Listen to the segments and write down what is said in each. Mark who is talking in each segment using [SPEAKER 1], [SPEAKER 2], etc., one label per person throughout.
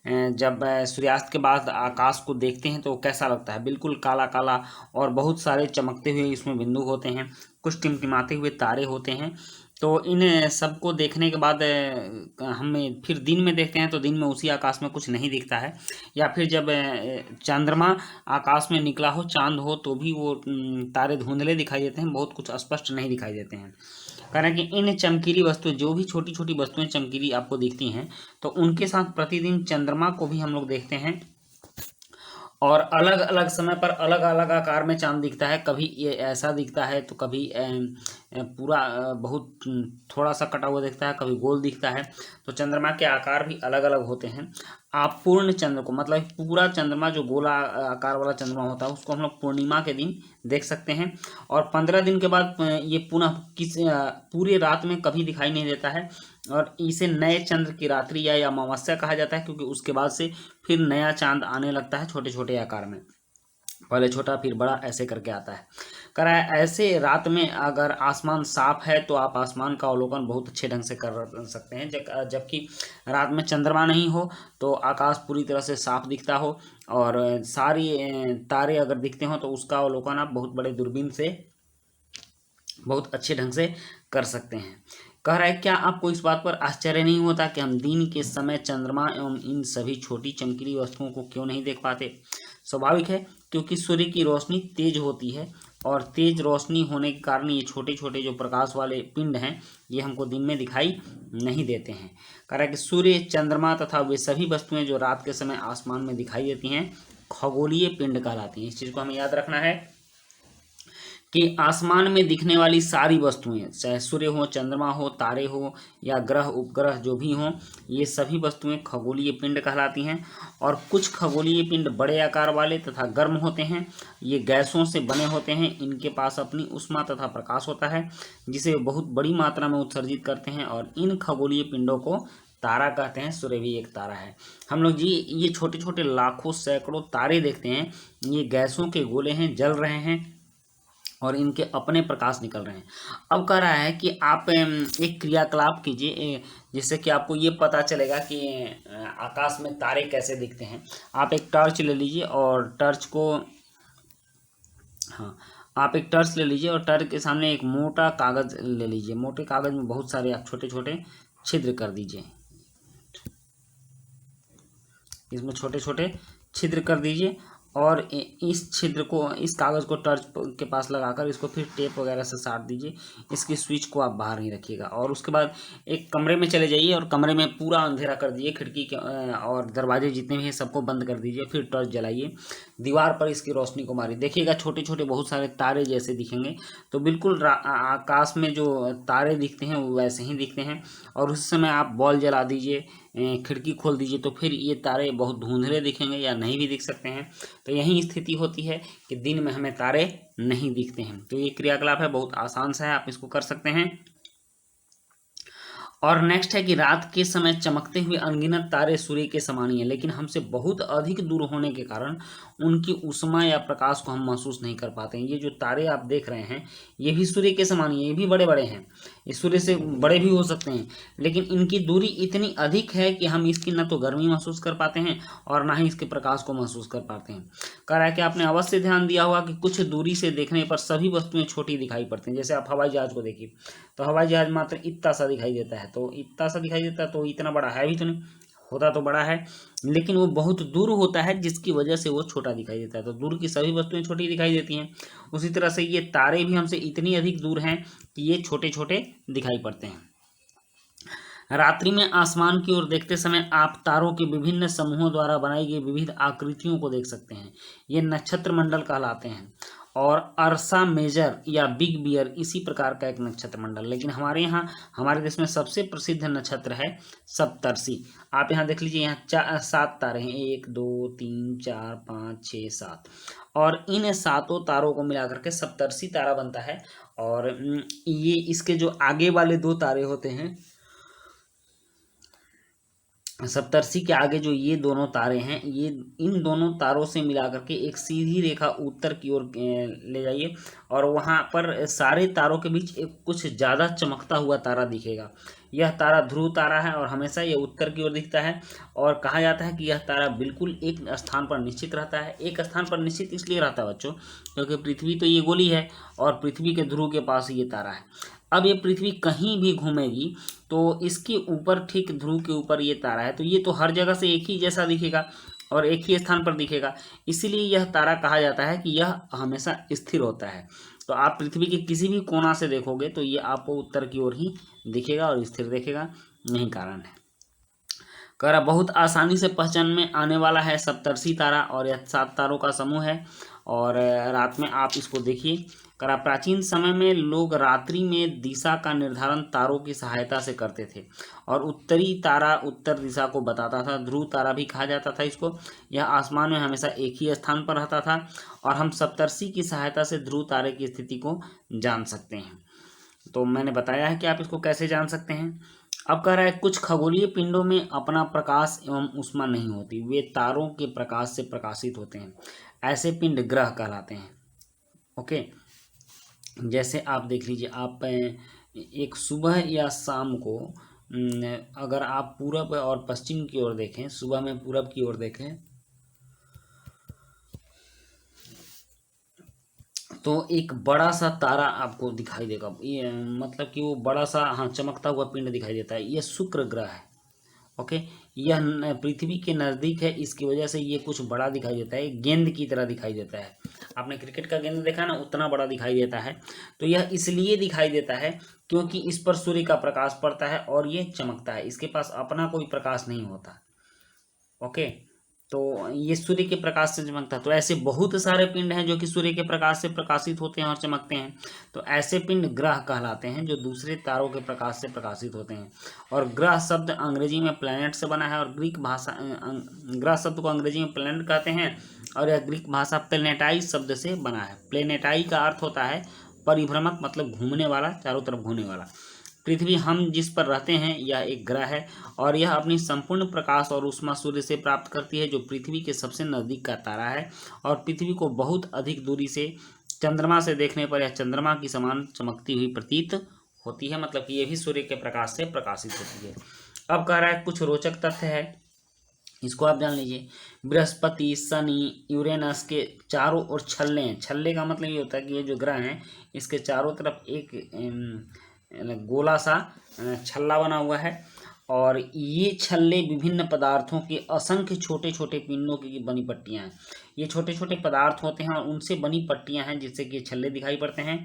[SPEAKER 1] जब सूर्यास्त के बाद आकाश को देखते हैं तो कैसा लगता है, बिल्कुल काला काला और बहुत सारे चमकते हुए इसमें बिंदु होते हैं, कुछ टिमटिमाते हुए तारे होते हैं। तो इन सबको देखने के बाद हमें फिर दिन में देखते हैं तो दिन में उसी आकाश में कुछ नहीं दिखता है, या फिर जब चंद्रमा आकाश में निकला हो, चांद हो, तो भी वो तारे धुंधले दिखाई देते हैं, बहुत कुछ स्पष्ट नहीं दिखाई देते हैं। कारण कि इन चमकीली वस्तुएं, जो भी छोटी छोटी वस्तुएं चमकीली आपको दिखती हैं, तो उनके साथ प्रतिदिन चंद्रमा को भी हम लोग देखते हैं, और अलग अलग समय पर अलग अलग आकार में चांद दिखता है। कभी ये ऐसा दिखता है तो कभी पूरा बहुत थोड़ा सा कटा हुआ दिखता है, कभी गोल दिखता है। तो चंद्रमा के आकार भी अलग अलग होते हैं। आप पूर्ण चंद्र को, मतलब पूरा चंद्रमा जो गोला आकार वाला चंद्रमा होता है, उसको हम लोग पूर्णिमा के दिन देख सकते हैं। और 15 दिन के बाद ये पुनः पूरी रात में कभी दिखाई नहीं देता है, और इसे नए चंद्र की रात्रि या अमावस्या कहा जाता है, क्योंकि उसके बाद से फिर नया चांद आने लगता है छोटे छोटे आकार में, पहले छोटा फिर बड़ा ऐसे करके आता है। कह रहा है ऐसे रात में अगर आसमान साफ है तो आप आसमान का अवलोकन बहुत अच्छे ढंग से कर सकते हैं। जबकि रात में चंद्रमा नहीं हो तो आकाश पूरी तरह से साफ दिखता हो, और सारी तारे अगर दिखते हो तो उसका अवलोकन आप बहुत बड़े दूरबीन से बहुत अच्छे ढंग से कर सकते हैं। कह रहा है क्या आपको इस बात पर आश्चर्य नहीं होता कि हम दिन के समय चंद्रमा एवं इन सभी छोटी चमकीली वस्तुओं को क्यों नहीं देख पाते? स्वाभाविक है, क्योंकि सूर्य की रोशनी तेज होती है, और तेज रोशनी होने के कारण ये छोटे छोटे जो प्रकाश वाले पिंड हैं, ये हमको दिन में दिखाई नहीं देते हैं। कह रहा है कि सूर्य, चंद्रमा तथा वे सभी वस्तुएं जो रात के समय आसमान में दिखाई देती हैं, खगोलीय पिंड कहलाती हैं। इस चीज़ को हमें याद रखना है कि आसमान में दिखने वाली सारी वस्तुएं, चाहे सूर्य हो, चंद्रमा हो, तारे हो, या ग्रह उपग्रह जो भी हों, ये सभी वस्तुएं खगोलीय पिंड कहलाती हैं। और कुछ खगोलीय पिंड बड़े आकार वाले तथा गर्म होते हैं, ये गैसों से बने होते हैं, इनके पास अपनी ऊष्मा तथा प्रकाश होता है, जिसे वे बहुत बड़ी मात्रा में उत्सर्जित करते हैं, और इन खगोलीय पिंडों को तारा कहते हैं। सूर्य भी एक तारा है। हम लोग जी ये छोटे छोटे लाखों सैकड़ों तारे देखते हैं, ये गैसों के गोले हैं, जल रहे हैं, और इनके अपने प्रकाश निकल रहे हैं। अब कह रहा है कि आप एक क्रियाकलाप कीजिए, जिससे कि आपको ये पता चलेगा कि आकाश में तारे कैसे दिखते हैं। आप एक टॉर्च ले लीजिए, और टॉर्च को, हाँ, आप एक टॉर्च ले लीजिए और टॉर्च के सामने एक मोटा कागज़ ले लीजिए। मोटे कागज़ में बहुत सारे आप छोटे छोटे छिद्र कर दीजिए, इसमें छोटे छोटे छिद्र कर दीजिए, और इस छिद्र को, इस कागज़ को टॉर्च के पास लगाकर इसको फिर टेप वगैरह से साट दीजिए। इसकी स्विच को आप बाहर नहीं रखिएगा, और उसके बाद एक कमरे में चले जाइए और कमरे में पूरा अंधेरा कर दीजिए। खिड़की के और दरवाजे जितने भी हैं सबको बंद कर दीजिए। फिर टॉर्च जलाइए, दीवार पर इसकी रोशनी को मारिए, देखिएगा छोटे छोटे बहुत सारे तारे जैसे दिखेंगे। तो बिल्कुल आकाश में जो तारे दिखते हैं वो वैसे ही दिखते हैं। और उस समय आप बॉल जला दीजिए, खिड़की खोल दीजिए, तो फिर ये तारे बहुत धुंधले दिखेंगे या नहीं भी दिख सकते हैं। तो यही स्थिति होती है कि दिन में हमें तारे नहीं दिखते हैं। तो ये क्रियाकलाप है, बहुत आसान सा है, आप इसको कर सकते हैं। और नेक्स्ट है कि रात के समय चमकते हुए अनगिनत तारे सूर्य के समान ही हैं, लेकिन हमसे बहुत अधिक दूर होने के कारण उनकी ऊष्मा या प्रकाश को हम महसूस नहीं कर पाते हैं। ये जो तारे आप देख रहे हैं, ये भी सूर्य के समान ही हैं, ये भी बड़े बड़े हैं, ये सूर्य से बड़े भी हो सकते हैं, लेकिन इनकी दूरी इतनी अधिक है कि हम इसकी न तो गर्मी महसूस कर पाते हैं और ना ही इसके प्रकाश को महसूस कर पाते हैं। कह रहा है कि आपने अवश्य ध्यान दिया होगा कि कुछ दूरी से देखने पर सभी वस्तुएं छोटी दिखाई पड़ती हैं। जैसे आप हवाई जहाज को देखिए, तो हवाई जहाज मात्र इतना सा दिखाई देता है, तो इतना सा दिखाई देता है, तो इतना बड़ा है भी तो नहीं, होता तो बड़ा है, लेकिन वो बहुत दूर होता है, जिसकी वजह से वो छोटा दिखाई देता है। तो दूर की सभी वस्तुएं छोटी दिखाई देती हैं। उसी तरह से ये तारे भी हमसे इतनी अधिक दूर हैं कि ये छोटे छोटे दिखाई पड़ते हैं। रात्रि में आसमान की ओर देखते समय आप तारों के विभिन्न समूहों द्वारा बनाई गई विविध आकृतियों को देख सकते हैं। ये नक्षत्र मंडल कहलाते हैं। और अर्सा मेजर या बिग बियर इसी प्रकार का एक नक्षत्र मंडल, लेकिन हमारे यहाँ, हमारे देश में सबसे प्रसिद्ध नक्षत्र है सप्तर्षि। आप यहाँ देख लीजिए, यहाँ 7 तारे हैं, 1 2 3 4 5 6 7, और इन 7 तारों को मिलाकर के सप्तर्षि तारा बनता है। और ये इसके जो आगे वाले 2 तारे होते हैं, सप्तर्षि के आगे जो ये दोनों तारे हैं, ये इन दोनों तारों से मिला करके एक सीधी रेखा उत्तर की ओर ले जाइए और वहाँ पर सारे तारों के बीच एक कुछ ज़्यादा चमकता हुआ तारा दिखेगा। यह तारा ध्रुव तारा है और हमेशा ये उत्तर की ओर दिखता है और कहा जाता है कि यह तारा बिल्कुल एक स्थान पर निश्चित रहता है। एक स्थान पर निश्चित इसलिए रहता है बच्चों, क्योंकि पृथ्वी तो ये गोली है और पृथ्वी के ध्रुव के पास ये तारा है। अब ये पृथ्वी कहीं भी घूमेगी तो इसके ऊपर, ठीक ध्रुव के ऊपर ये तारा है, तो ये तो हर जगह से एक ही जैसा दिखेगा और एक ही स्थान पर दिखेगा, इसीलिए यह तारा कहा जाता है कि यह हमेशा स्थिर होता है। तो आप पृथ्वी के किसी भी कोना से देखोगे तो ये आपको उत्तर की ओर ही दिखेगा और स्थिर दिखेगा, यही कारण है। कह रहा बहुत आसानी से पहचान में आने वाला है सप्तर्षि तारा और यह 7 तारों का समूह है और रात में आप इसको देखिए। कह रहा प्राचीन समय में लोग रात्रि में दिशा का निर्धारण तारों की सहायता से करते थे और उत्तरी तारा उत्तर दिशा को बताता था। ध्रुव तारा भी कहा जाता था इसको। यह आसमान में हमेशा एक ही स्थान पर रहता था और हम सप्तर्षि की सहायता से ध्रुव तारे की स्थिति को जान सकते हैं। तो मैंने बताया है कि आप इसको कैसे जान सकते हैं। अब कह रहा है कुछ खगोलीय पिंडों में अपना प्रकाश एवं ऊष्मा नहीं होती, वे तारों के प्रकाश से प्रकाशित होते हैं। ऐसे पिंड ग्रह कहलाते हैं। ओके, जैसे आप देख लीजिए, आप एक सुबह या शाम को अगर आप पूरब और पश्चिम की ओर देखें, सुबह में पूरब की ओर देखें तो एक बड़ा सा तारा आपको दिखाई देगा। ये मतलब कि वो बड़ा सा, हाँ, चमकता हुआ पिंड दिखाई देता है। ये शुक्र ग्रह है। ओके, यह पृथ्वी के नज़दीक है, इसकी वजह से ये कुछ बड़ा दिखाई देता है, गेंद की तरह दिखाई देता है। आपने क्रिकेट का गेंद देखा ना, उतना बड़ा दिखाई देता है। तो यह इसलिए दिखाई देता है क्योंकि इस पर सूर्य का प्रकाश पड़ता है और ये चमकता है, इसके पास अपना कोई प्रकाश नहीं होता। ओके, तो ये सूर्य के प्रकाश से चमकता है। तो ऐसे बहुत सारे पिंड हैं जो कि सूर्य के प्रकाश से प्रकाशित होते हैं और चमकते हैं। तो ऐसे पिंड ग्रह कहलाते हैं जो दूसरे तारों के प्रकाश से प्रकाशित होते हैं। और ग्रह शब्द अंग्रेजी में प्लैनेट से बना है और ग्रीक भाषा, ग्रह शब्द को अंग्रेजी में प्लैनेट कहते हैं और यह ग्रीक भाषा प्लेनेटाई शब्द से बना है। प्लेनेटाई का अर्थ होता है परिभ्रमक, मतलब घूमने वाला, चारों तरफ घूमने वाला। पृथ्वी हम जिस पर रहते हैं यह एक ग्रह है और यह अपनी संपूर्ण प्रकाश और ऊष्मा सूर्य से प्राप्त करती है, जो पृथ्वी के सबसे नज़दीक का तारा है। और पृथ्वी को बहुत अधिक दूरी से चंद्रमा से देखने पर यह चंद्रमा की समान चमकती हुई प्रतीत होती है, मतलब कि ये भी सूर्य के प्रकाश से प्रकाशित होती है। अब कह रहा है कुछ रोचक तथ्य है, इसको आप जान लीजिए। बृहस्पति, शनि, यूरेनस के चारों ओर छल्ले हैं। छल्ले का मतलब ये होता है कि ये जो ग्रह हैं इसके चारों तरफ एक गोला सा छल्ला बना हुआ है और ये छल्ले विभिन्न पदार्थों के असंख्य छोटे छोटे पिंडों की बनी पट्टियां हैं। ये छोटे छोटे पदार्थ होते हैं और उनसे बनी पट्टियां हैं जिससे कि ये छल्ले दिखाई पड़ते हैं।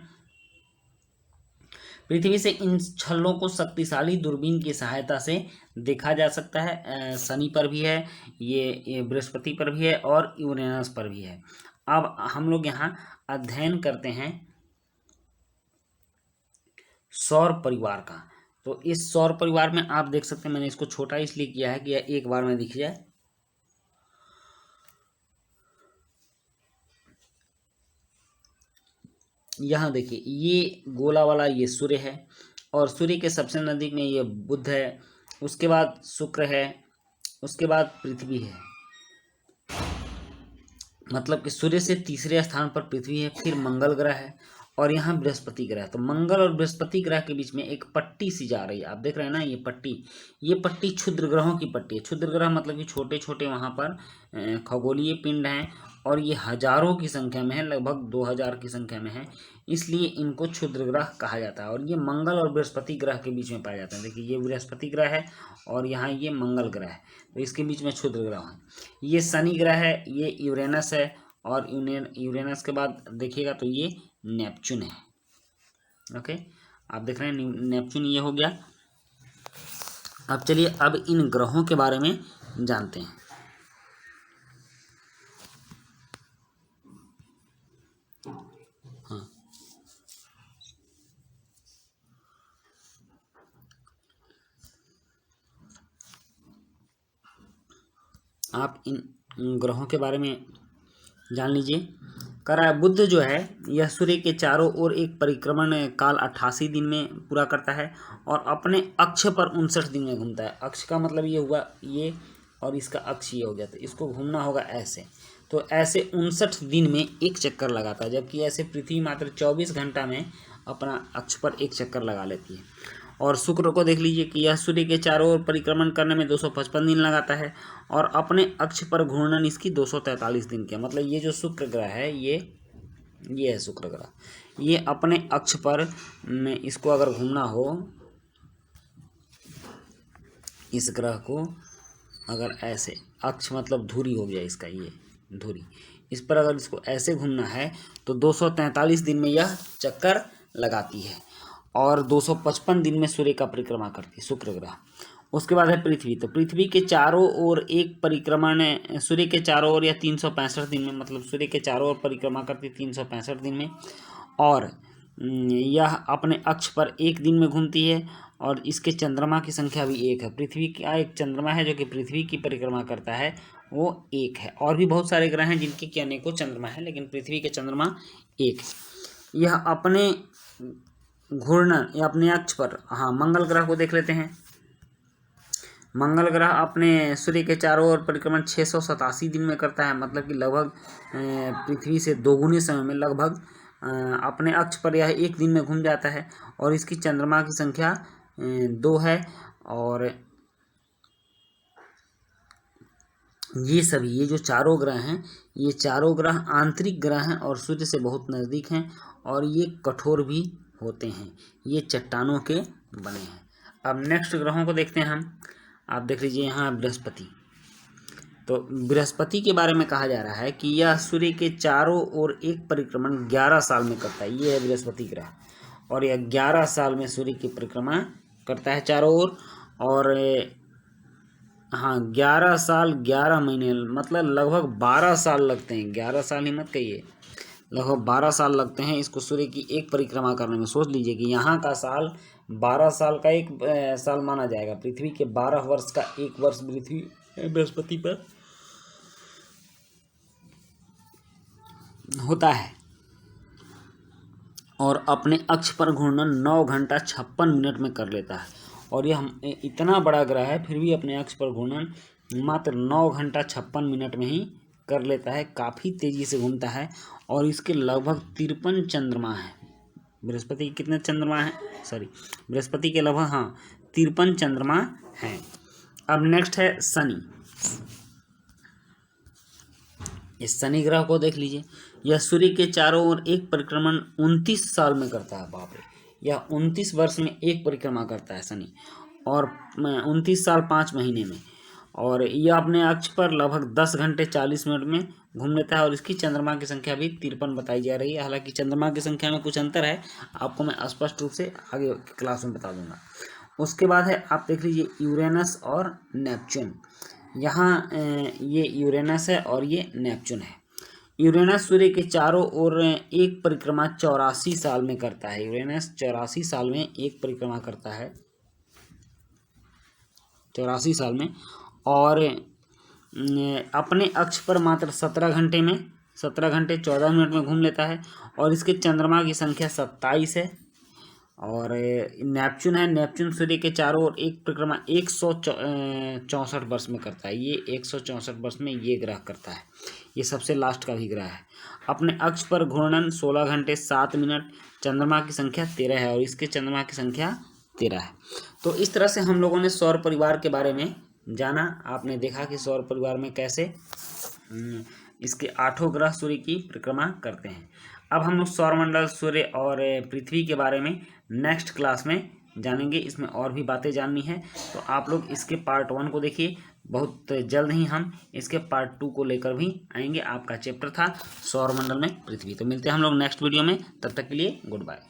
[SPEAKER 1] पृथ्वी से इन छल्लों को शक्तिशाली दूरबीन की सहायता से देखा जा सकता है। शनि पर भी है, ये बृहस्पति पर भी है और यूरेनस पर भी है। अब हम लोग यहाँ अध्ययन करते हैं सौर परिवार का। तो इस सौर परिवार में आप देख सकते हैं, मैंने इसको छोटा इसलिए किया है कि यह एक बार में दिख जाए। यहाँ देखिए, ये गोला वाला ये सूर्य है और सूर्य के सबसे नज़दीक में ये बुध है, उसके बाद शुक्र है, उसके बाद पृथ्वी है। मतलब कि सूर्य से तीसरे स्थान पर पृथ्वी है, फिर मंगल ग्रह है और यहाँ बृहस्पति ग्रह। तो मंगल और बृहस्पति ग्रह के बीच में एक पट्टी सी जा रही है, आप देख रहे हैं ना, ये पट्टी क्षुद्र ग्रहों की पट्टी है। क्षुद्र ग्रह मतलब कि छोटे छोटे वहाँ पर खगोलीय पिंड हैं और ये हजारों की संख्या में है, लगभग 2000 की संख्या में है, इसलिए इनको क्षुद्र ग्रह कहा जाता है। और ये मंगल और बृहस्पति ग्रह के बीच में पाया जाता है। देखिए, ये बृहस्पति ग्रह है और यहाँ ये मंगल ग्रह है, तो इसके बीच में क्षुद्र ग्रह है। ये शनि ग्रह है, ये यूरेनस है और यूरेनस के बाद देखिएगा तो ये नेपच्यून है। ओके, आप देख रहे हैं नेपच्यून ये हो गया। अब चलिए अब इन ग्रहों के बारे में जानते हैं। हाँ, आप इन ग्रहों के बारे में जान लीजिए। करा है। बुध जो है यह सूर्य के चारों ओर एक परिक्रमण काल 88 दिन में पूरा करता है और अपने अक्ष पर 59 दिन में घूमता है। अक्ष का मतलब ये हुआ ये, और इसका अक्ष ये हो गया, तो इसको घूमना होगा ऐसे। तो ऐसे 59 दिन में एक चक्कर लगाता है, जबकि ऐसे पृथ्वी मात्र 24 घंटा में अपना अक्ष पर एक चक्कर लगा लेती है। और शुक्र को देख लीजिए कि यह सूर्य के चारों ओर परिक्रमण करने में 255 दिन लगाता है और अपने अक्ष पर घूर्णन इसकी 243 दिन की है। मतलब ये जो शुक्र ग्रह है ये है शुक्र ग्रह, ये अपने अक्ष पर इसको अगर घूमना हो, इस ग्रह को अगर ऐसे, अक्ष मतलब धुरी हो गया इसका, ये धुरी, इस पर अगर इसको ऐसे घूमना है तो 243 दिन में यह चक्कर लगाती है और 255 दिन में सूर्य का परिक्रमा करती है शुक्र ग्रह। उसके बाद है पृथ्वी। तो पृथ्वी के चारों ओर एक परिक्रमण सूर्य के चारों ओर या 365 दिन में, मतलब सूर्य के चारों ओर परिक्रमा करती है 365 दिन में, और यह अपने अक्ष पर एक दिन में घूमती है और इसके चंद्रमा की संख्या भी एक है। पृथ्वी का एक चंद्रमा है जो कि पृथ्वी की परिक्रमा करता है, वो एक है। और भी बहुत सारे ग्रह हैं जिनके कि अनेकों चंद्रमा है, लेकिन पृथ्वी के चंद्रमा एक है। यह अपने घूर्णन या अपने अक्ष पर, हाँ, मंगल ग्रह को देख लेते हैं। मंगल ग्रह अपने सूर्य के चारों ओर परिक्रमण 687 दिन में करता है, मतलब कि लगभग पृथ्वी से दोगुने समय में लगभग अपने अक्ष पर यह एक दिन में घूम जाता है और इसकी चंद्रमा की संख्या 2 है। और ये जो चारों ग्रह हैं, ये चारों ग्रह आंतरिक ग्रह हैं और सूर्य से बहुत नज़दीक हैं और ये कठोर भी होते हैं, ये चट्टानों के बने हैं। अब नेक्स्ट ग्रहों को देखते हैं हम। आप देख लीजिए यहाँ बृहस्पति। तो बृहस्पति के बारे में कहा जा रहा है कि यह सूर्य के चारों ओर एक परिक्रमण 11 साल में करता है। ये है बृहस्पति ग्रह और यह 11 साल में सूर्य की परिक्रमा करता है चारों ओर। और हाँ, 11 साल 11 महीने, मतलब लगभग 12 साल लगते हैं। 11 साल ही मत कहिए, लगभग 12 साल लगते हैं इसको सूर्य की एक परिक्रमा करने में। सोच लीजिए कि यहाँ का साल 12 साल का एक साल माना जाएगा। पृथ्वी के 12 वर्ष का एक वर्ष बृहस्पति पर होता है। और अपने अक्ष पर घूर्णन 9 घंटा 56 मिनट में कर लेता है। और यह इतना बड़ा ग्रह है फिर भी अपने अक्ष पर घूर्णन मात्र 9 घंटा 56 मिनट में ही कर लेता है। काफ़ी तेज़ी से घूमता है और इसके लगभग 53 चंद्रमा हैं। बृहस्पति के कितने चंद्रमा हैं? बृहस्पति के लगभग 53 चंद्रमा हैं। अब नेक्स्ट है शनि। इस शनि ग्रह को देख लीजिए। यह सूर्य के चारों ओर एक परिक्रमण 29 साल में करता है। बाप रे, यह 29 वर्ष में एक परिक्रमा करता है शनि, और 29 साल 5 महीने में। और यह अपने अक्ष पर लगभग 10 घंटे 40 मिनट में घूम लेता है और इसकी चंद्रमा की संख्या भी 53 बताई जा रही है। हालांकि चंद्रमा की संख्या में कुछ अंतर है, आपको मैं स्पष्ट रूप से आगे क्लास में बता दूंगा। उसके बाद है, आप देख लीजिए यूरेनस और नेपच्यून। यहाँ ये यूरेनस है और ये नेपच्यून है। यूरेनस सूर्य के चारों ओर एक परिक्रमा 84 साल में करता है। यूरेनस 84 साल में एक परिक्रमा करता है, 84 साल में, और अपने अक्ष पर मात्र 17 घंटे 14 मिनट में घूम लेता है और इसके चंद्रमा की संख्या 27 है। और नेपच्यून है। नेपच्यून सूर्य के चारों ओर एक परिक्रमा 164 वर्ष में करता है। ये 164 वर्ष में ये ग्रह करता है। ये सबसे लास्ट का भी ग्रह है। अपने अक्ष पर घूर्णन 16 घंटे 7 मिनट, चंद्रमा की संख्या 13 है और इसके चंद्रमा की संख्या 13 है। तो इस तरह से हम लोगों ने सौर परिवार के बारे में जाना। आपने देखा कि सौर परिवार में कैसे इसके 8 ग्रह सूर्य की परिक्रमा करते हैं। अब हम लोग सौरमंडल, सूर्य और पृथ्वी के बारे में नेक्स्ट क्लास में जानेंगे। इसमें और भी बातें जाननी है तो आप लोग इसके पार्ट 1 को देखिए। बहुत जल्द ही हम इसके पार्ट 2 को लेकर भी आएंगे। आपका चैप्टर था सौरमंडल में पृथ्वी। तो मिलते हैं हम लोग नेक्स्ट वीडियो में, तब तक के लिए गुड बाय।